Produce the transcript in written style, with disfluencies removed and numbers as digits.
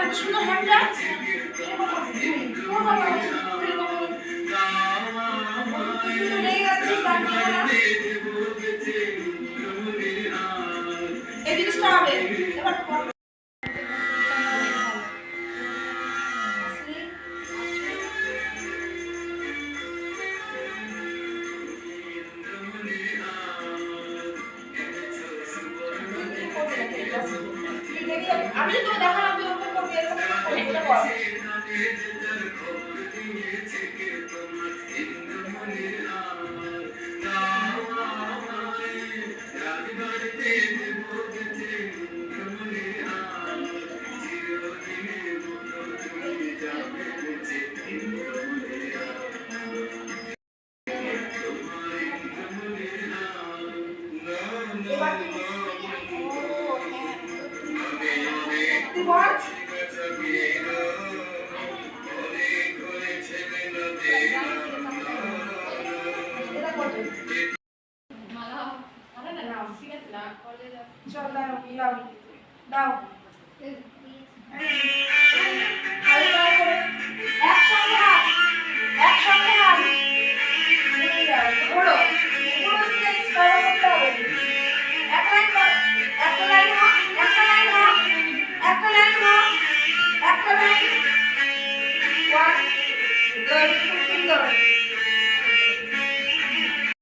কত সুন্দর হাতটা এই জিনিসটা হবে এবার আমি তো দেখালাম যে ওরকম করবি এরকম এটা কর চল দাও দাও দাও একসঙ্গে হাত একসঙ্গে হাত ঘোরো পুরো স্টেজ কভার করতে হবে এক লাইন কর একটা লাইন হোক একটা লাইন হোক একটা লাইন হোক একটা লাইন ওয়ান গুড সুন্দর